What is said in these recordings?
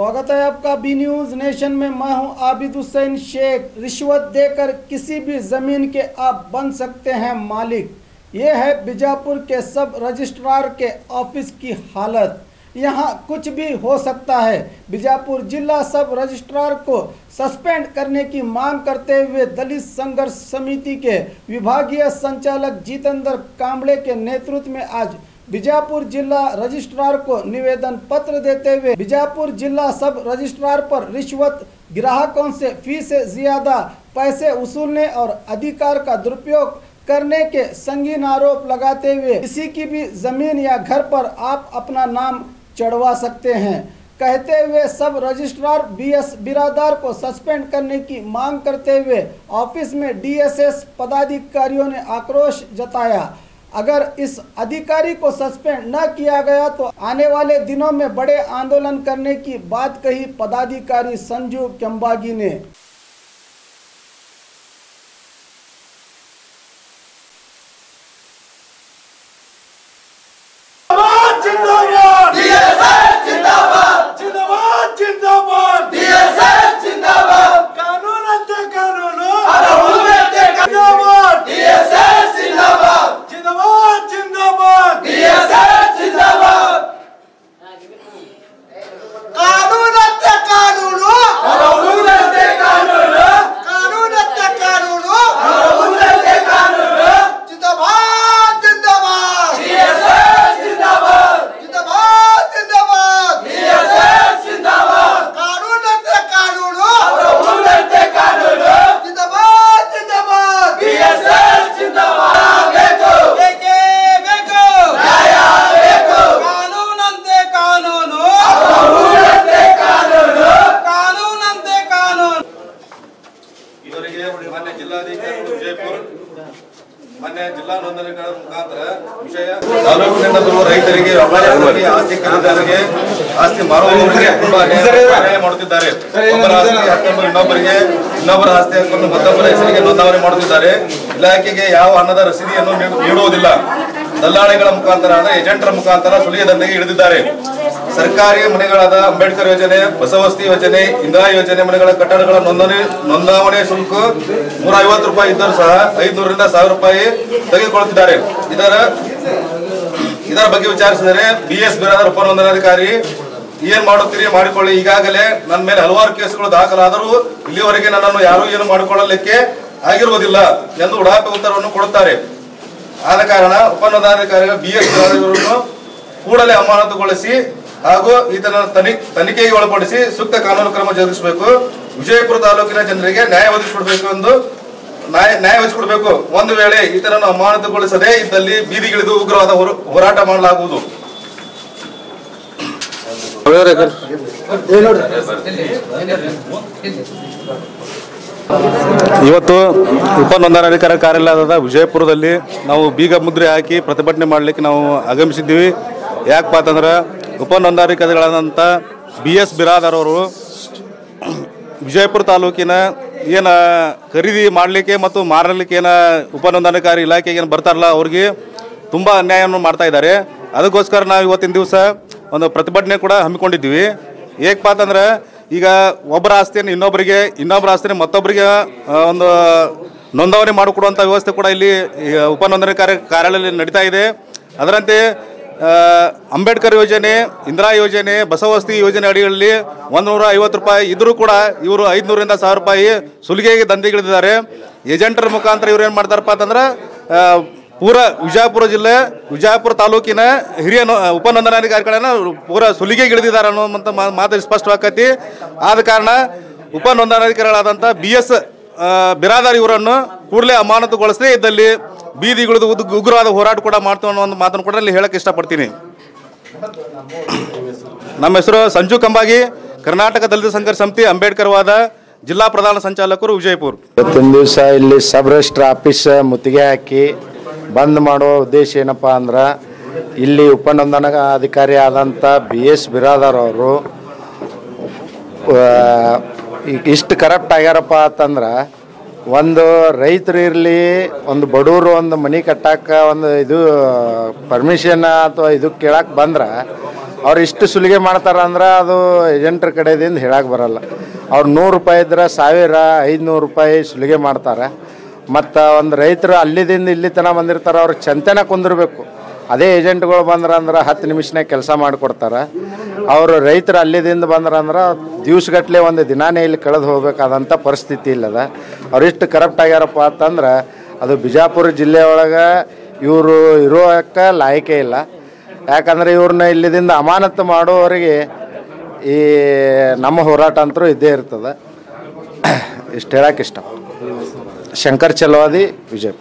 स्वागत है आपका बी न्यूज़ नेशन में। मैं हूं आबिद हुसैन शेख। रिश्वत देकर किसी भी ज़मीन के आप बन सकते हैं मालिक। ये है बीजापुर के सब रजिस्ट्रार के ऑफिस की हालत। यहाँ कुछ भी हो सकता है। बीजापुर जिला सब रजिस्ट्रार को सस्पेंड करने की मांग करते हुए दलित संघर्ष समिति के विभागीय संचालक जितेंद्र कांबड़े के नेतृत्व में आज बीजापुर जिला रजिस्ट्रार को निवेदन पत्र देते हुए बीजापुर जिला सब रजिस्ट्रार पर रिश्वत, ग्राहकों से फीस से ज्यादा पैसे वसूलने और अधिकार का दुरुपयोग करने के संगीन आरोप लगाते हुए किसी की भी जमीन या घर पर आप अपना नाम चढ़वा सकते हैं कहते हुए सब रजिस्ट्रार बीएस बिरादार को सस्पेंड करने की मांग करते हुए ऑफिस में डीएसएस पदाधिकारियों ने आक्रोश जताया। अगर इस अधिकारी को सस्पेंड न किया गया तो आने वाले दिनों में बड़े आंदोलन करने की बात कही पदाधिकारी संजू केम्बागी ने। ಜಿಲ್ಲಾ ನೋಂದಣಿಗಳ ಮುಖಾಂತರ ವಿಷಯ ತಾಲೂಕಿನಿಂದ ಬರುವ ರೈತರಿಗೆ ವ್ಯಾಪಾರಿಗಳಿಗೆ ಆಸ್ತಿ ಖರೀದಿದಾರರಿಗೆ ಆಸ್ತಿ ಮಾರುವವರಿಗೆ ತುಂಬಾ ಅನ್ಯಾಯ ಮಾಡುತ್ತಿದ್ದಾರೆ। ಒಬ್ಬರ ಆಸ್ತಿ ಹಕ್ಕನ್ನು ಇನ್ನೊಬ್ಬರ ಆಸ್ತಿ ಹಕ್ಕನ್ನು ಮತ್ತೊಬ್ಬರ ಹೆಸರಿಗೆ ನೋಂದಣಿ ಮಾಡುತ್ತಿದ್ದಾರೆ। ಇಲಾಖೆಗೆ ಯಾವ ಹಣದ ರಸೀದಿಯನ್ನು ನೀಡುವುದಿಲ್ಲ। ದಲ್ಲಾಳಿಗಳ ಮುಖಾಂತರ ಅಂದರೆ ಏಜೆಂಟರ ಮುಖಾಂತರ ಸುಲಿಗೆ ದಂಧೆಗೆ ಇಳಿದಿದ್ದಾರೆ। ಸರ್ಕಾರಿ ಮನೆಗಳಾದ ಅಂಬೇಡ್ಕರ್ ಯೋಜನೆ, ಬಸವಸ್ತಿ ಯೋಜನೆ, ಇಂದಿರಾ ಯೋಜನೆ ಮನೆಗಳ ಕಟ್ಟಡಗಳ ನೋಂದಾವಣೆ ಶುಲ್ಕ 150 ರೂಪಾಯಿ ಇದ್ದರೂ ಸಹ 500 ರಿಂದ 1000 ರೂಪಾಯಿ ತೆಗೆದುಕೊಳ್ಳುತ್ತಿದ್ದಾರೆ। ಇದರ ಬಗ್ಗೆ ವಿಚಾರಿಸಿದರೆ ಬಿಎಸ್ ಬಿರಾದರ್ ಉಪನೋಂದಣಾಧಿಕಾರಿ ಏನ್ ಮಾಡುತ್ತೀರಿ ಮಾಡಿಕೊಳ್ಳಿ, ಈಗಾಗಲೇ ನನ್ನ ಮೇಲೆ ಹಲವಾರು ಕೇಸುಗಳು ದಾಖಲಾದರೂ ಇಲ್ಲಿವರೆಗೆ ನನ್ನನ್ನು ಯಾರೂ ಏನು ಮಾಡಿಕೊಳ್ಳಲಿಕ್ಕೆ ಆಗಿರುವುದಿಲ್ಲ ಎಂದು ಉಡಾಪೆ ಉತ್ತರವನ್ನು ಕೊಡುತ್ತಾರೆ। ಆದ ಕಾರಣ ಉಪನೋಂದಣಾಧಿಕಾರಿಗಳು ಬಿಎಸ್ ಬಿರಾದರನ್ನು ಕೂಡಲೇ ಅಮಾನತುಗೊಳಿಸಿ ಹಾಗೂ ಈತನ ತನಿಖೆಗೆ ಒಳಪಡಿಸಿ ಸೂಕ್ತ ಕಾನೂನು ಕ್ರಮ ಜರುಗಿಸಬೇಕು। ವಿಜಯಪುರ ತಾಲೂಕಿನ ಜನರಿಗೆ ನ್ಯಾಯ ಒದಗಿಸಿಕೊಡಬೇಕು। ಒಂದು ವೇಳೆ ಈತನನ್ನು ಅಮಾನತುಗೊಳಿಸದೇ ಇದ್ದಲ್ಲಿ ಬೀದಿಗಿಳಿದು ಉಗ್ರವಾದ ಹೋರಾಟ ಮಾಡಲಾಗುವುದು। ಇವತ್ತು ಉಪನೋಂದಣಾಧಿಕಾರಿ ಕಾರ್ಯಾಲಯದ ವಿಜಯಪುರದಲ್ಲಿ ನಾವು ಬೀಗ ಮುದ್ರೆ ಹಾಕಿ ಪ್ರತಿಭಟನೆ ಮಾಡಲಿಕ್ಕೆ ನಾವು ಆಗಮಿಸಿದ್ದೀವಿ। ಯಾಕಪ್ಪ ಅಂತಂದ್ರೆ ಉಪನೋಂದಣಾಧಿಕಾರಿಗಳಾದಂಥ ಬಿಎಸ್ ಬಿರಾದರ್ ಅವರು ವಿಜಯಪುರ ತಾಲೂಕಿನ ಏನು ಖರೀದಿ ಮಾಡಲಿಕ್ಕೆ ಮತ್ತು ಮಾರಲಿಕ್ಕೆ ಏನು ಉಪನೋಂದಣಾಧಿಕಾರಿ ಇಲಾಖೆಗೆ ಏನು ಬರ್ತಾರಲ್ಲ ಅವ್ರಿಗೆ ತುಂಬ ಅನ್ಯಾಯವನ್ನು ಮಾಡ್ತಾ ಇದ್ದಾರೆ। ಅದಕ್ಕೋಸ್ಕರ ನಾವು ಇವತ್ತಿನ ದಿವಸ ಒಂದು ಪ್ರತಿಭಟನೆ ಕೂಡ ಹಮ್ಮಿಕೊಂಡಿದ್ದೀವಿ। ಏಕಪ್ಪ ಅಂತಂದ್ರೆ ಈಗ ಒಬ್ಬರ ಆಸ್ತಿಯನ್ನು ಇನ್ನೊಬ್ಬರ ಆಸ್ತಿಯನ್ನು ಮತ್ತೊಬ್ಬರಿಗೆ ಒಂದು ನೋಂದಣಿ ಮಾಡಿಕೊಡುವಂಥ ವ್ಯವಸ್ಥೆ ಕೂಡ ಇಲ್ಲಿ ಉಪನೋಂದಣಾಧಿಕಾರಿ ಕಾರ್ಯಾಲಯದಲ್ಲಿ ನಡೀತಾ ಇದೆ। ಅದರಂತೆ ಅಂಬೇಡ್ಕರ್ ಯೋಜನೆ, ಇಂದಿರಾ ಯೋಜನೆ, ಬಸವಸ್ತಿ ಯೋಜನೆ ಅಡಿಯಲ್ಲಿ 150 ರೂಪಾಯಿ ಇದ್ರೂ ಕೂಡ ಇವರು 500 ರಿಂದ 1000 ರೂಪಾಯಿ ಸುಲಿಗೆಗೆ ದಂಧೆಗಿಳಿದಿದ್ದಾರೆ। ಏಜೆಂಟರ ಮುಖಾಂತರ ಇವ್ರು ಏನು ಮಾಡ್ತಾರಪ್ಪ ಅಂತಂದ್ರೆ ಪೂರ ವಿಜಯಪುರ ತಾಲೂಕಿನ ಹಿರಿಯ ಉಪನೋಂದಣಾಧಿಕಾರಿಗಳನ್ನ ಪೂರ ಸುಲಿಗೆಗೆ ಇಳಿದಿದ್ದಾರೆ ಅನ್ನುವಂಥ ಮಾತು ಸ್ಪಷ್ಟವಾಗತಿ। ಆದ ಕಾರಣ ಉಪನೋಂದಣಾಧಿಕಾರಿಗಳಾದಂಥ ಬಿಎಸ್ ಬಿರಾದರ್ ಇವರನ್ನು ಕೂಡಲೇ ಅಮಾನತುಗೊಳಿಸದೇ ಇದ್ದಲ್ಲಿ ಬೀದಿಗಿಳಿದು ಉಗ್ರವಾದ ಹೋರಾಟ ಕೂಡ ಮಾಡ್ತೀವಿ ಅನ್ನೋ ಒಂದು ಮಾತನ್ನು ಕೂಡ ಇಲ್ಲಿ ಹೇಳಕ್ಕೆ ಇಷ್ಟಪಡ್ತೀನಿ। ನಮ್ಮ ಹೆಸರು ಸಂಜು ಕೆಂಬಾಗಿ, ಕರ್ನಾಟಕ ದಲಿತ ಸಂಘರ್ಷ ಸಮಿತಿ ಅಂಬೇಡ್ಕರ್ ವಾದ ಜಿಲ್ಲಾ ಪ್ರಧಾನ ಸಂಚಾಲಕರು ವಿಜಯಪುರ। ಇವತ್ತಿನ ದಿವಸ ಇಲ್ಲಿ ಸಬ್ ರಿಜಿಸ್ಟ್ರಾರ್ ಆಫೀಸ್ ಮುತ್ತಿಗೆ ಹಾಕಿ ಬಂದ್ ಮಾಡೋ ಉದ್ದೇಶ ಏನಪ್ಪ ಅಂದ್ರೆ ಇಲ್ಲಿ ಉಪನೋಂದಣಾಧಿಕಾರಿ ಆದಂಥ ಬಿಎಸ್ ಬಿರಾದರ್ ಅವರು ಇಷ್ಟು ಕರಪ್ಟ್ ಆಗ್ಯಾರಪ್ಪ ಅಂತಂದ್ರೆ ಒಂದು ರೈತರು ಇರಲಿ, ಒಂದು ಬಡವರು ಒಂದು ಮನೆ ಕಟ್ಟಕ್ಕೆ ಒಂದು ಇದು ಪರ್ಮಿಷನ್ ಅಥವಾ ಇದು ಕೇಳಕ್ಕೆ ಬಂದ್ರೆ ಅವ್ರು ಇಷ್ಟು ಸುಲಿಗೆ ಮಾಡ್ತಾರೆ ಅಂದ್ರೆ ಅದು ಏಜೆಂಟ್ರ ಕಡೆಯಿಂದ ಹೇಳಕ್ಕೆ ಬರಲ್ಲ. ಅವ್ರು 100 ರೂಪಾಯಿ ಇದ್ರೆ 1500 ರೂಪಾಯಿ ಸುಲಿಗೆ ಮಾಡ್ತಾರೆ. ಮತ್ತು ಒಂದು ರೈತರು ಅಲ್ಲಿದಿಂದ ಇಲ್ಲಿ ತನಕ ಬಂದಿರ್ತಾರೆ, ಅವ್ರು ಚಂತೆನ ಕುಂದಿರ್ಬೇಕು. ಅದೇ ಏಜೆಂಟ್ಗಳು ಬಂದ್ರಂದ್ರೆ 10 ನಿಮಿಷನಾಗ ಕೆಲಸ ಮಾಡಿಕೊಡ್ತಾರೆ. ಅವರು ರೈತರು ಅಲ್ಲಿದಿಂದ ಬಂದ್ರಂದ್ರೆ ದಿವ್ಸಗಟ್ಟಲೆ ಒಂದು ದಿನಾನೇ ಇಲ್ಲಿ ಕಳೆದು ಹೋಗ್ಬೇಕಾದಂಥ ಪರಿಸ್ಥಿತಿ ಇಲ್ಲದ. ಅವರಿಷ್ಟು ಕರಪ್ಟ್ ಆಗ್ಯಾರಪ್ಪ ಅಂತಂದ್ರೆ ಅದು ಬಿಜಾಪುರ ಜಿಲ್ಲೆಯೊಳಗೆ ಇವರು ಇರೋಕ್ಕೆ ಲಾಯಕೇ ಇಲ್ಲ. ಯಾಕಂದರೆ ಇವ್ರನ್ನ ಇಲ್ಲಿದಿಂದ ಅಮಾನತು ಮಾಡುವವರಿಗೆ ಈ ನಮ್ಮ ಹೋರಾಟ ಅಂತರೂ ಇದ್ದೇ ಇರ್ತದೆ. ಇಷ್ಟು ಹೇಳಕ್ಕೆ ಇಷ್ಟ. शंकर चलवादी विजय।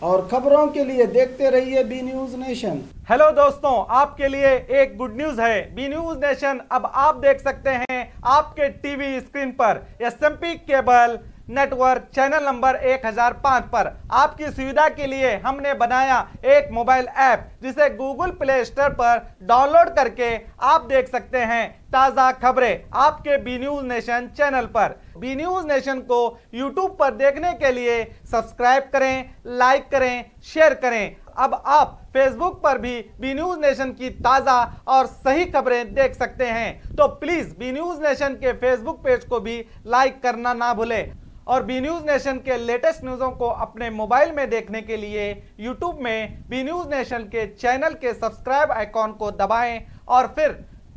और खबरों के लिए देखते रहिए बी न्यूज नेशन। हेलो दोस्तों, आपके लिए एक गुड न्यूज है। बी न्यूज नेशन अब आप देख सकते हैं आपके टीवी स्क्रीन पर SMP cable network channel number 1005 पर। आपकी सुविधा के लिए हमने बनाया एक मोबाइल ऐप जिसे गूगल प्ले स्टोर पर डाउनलोड करके आप देख सकते हैं ताज़ा खबरें आपके बी न्यूज नेशन चैनल पर। बी न्यूज नेशन को यूट्यूब पर देखने के लिए सब्सक्राइब करें, लाइक करें, शेयर करें। अब आप फेसबुक पर भी बी न्यूज नेशन की ताज़ा और सही खबरें देख सकते हैं। तो प्लीज़ बी न्यूज नेशन के फेसबुक पेज को भी लाइक करना ना भूलें। और बी न्यूज नेशन के लेटेस्ट न्यूज़ों को अपने मोबाइल में देखने के लिए यूट्यूब में बी न्यूज नेशन के चैनल के सब्सक्राइब आइकॉन को दबाएं और फिर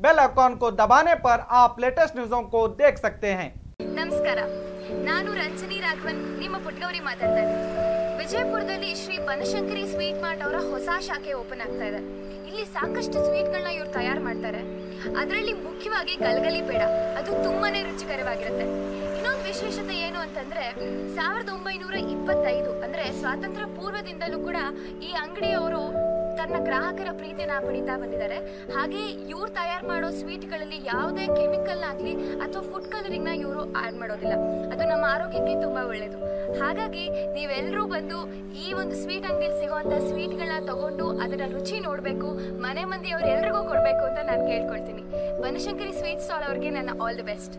बेल आइकॉन को दबाने पर आप लेटेस्ट न्यूज़ों को देख सकते हैं। ನಮಸ್ಕಾರ, ನಾನು ರಂಜನಿ ರಾಘವನ್, ನಿಮ್ಮ ಪುಟ್ಟಗೌರಿ ಮಾತಾಡ್ತಾ ಇದ್ದೀನಿ. ವಿಜಯಪುರದಲ್ಲಿ ಶ್ರೀ ಬನಶಂಕರಿ ಸ್ವೀಟ್ ಮಾರ್ಟ್ ಅವರ ಹೊಸ ಶಾಖೆ ಓಪನ್ ಆಗ್ತಾ ಇದೆ. ಇಲ್ಲಿ ಸಾಕಷ್ಟು ಸ್ವೀಟ್ಗಳನ್ನ ಇವ್ರು ತಯಾರು ಮಾಡ್ತಾರೆ. ಅದರಲ್ಲಿ ಮುಖ್ಯವಾಗಿ ಗಲಗಲಿ ಪೇಡ, ಅದು ತುಂಬಾನೇ ರುಚಿಕರವಾಗಿರುತ್ತೆ. ಇನ್ನೊಂದು ವಿಶೇಷತೆ ಏನು ಅಂತಂದ್ರೆ 1925 ಅಂದ್ರೆ ಸ್ವಾತಂತ್ರ್ಯ ಪೂರ್ವದಿಂದಲೂ ಕೂಡ ಈ ಅಂಗಡಿಯವರು ತನ್ನ ಗ್ರಾಹಕರ ಪ್ರೀತಿನ ಪಡಿತಾ ಬಂದಿದ್ದಾರೆ. ಹಾಗೆ ಇವ್ರು ತಯಾರು ಮಾಡೋ ಸ್ವೀಟ್ಗಳಲ್ಲಿ ಯಾವುದೇ ಕೆಮಿಕಲ್ ಆಗಲಿ ಅಥವಾ ಫುಡ್ ಕಲರಿಂಗ್ ನ ಇವರು ಆಡ್ ಮಾಡೋದಿಲ್ಲ. ಅದು ನಮ್ಮ ಆರೋಗ್ಯಕ್ಕೆ ತುಂಬಾ ಒಳ್ಳೇದು. ಹಾಗಾಗಿ ನೀವೆಲ್ಲರೂ ಬಂದು ಈ ಒಂದು ಸ್ವೀಟ್ ಅಂಗಡಿಯಲ್ಲಿ ಸಿಗುವಂತ ಸ್ವೀಟ್ಗಳನ್ನ ತಗೊಂಡು ಅದರ ರುಚಿ ನೋಡ್ಬೇಕು, ಮನೆ ಮಂದಿ ಅವ್ರು ಎಲ್ರಿಗೂ ಕೊಡ್ಬೇಕು ಅಂತ ನಾನು ಕೇಳ್ಕೊಳ್ತೀನಿ. ಬನಶಂಕರಿ ಸ್ವೀಟ್ ಸ್ಟಾಲ್ ಅವ್ರಿಗೆ ನನ್ನ ಆಲ್ ದಿ ಬೆಸ್ಟ್.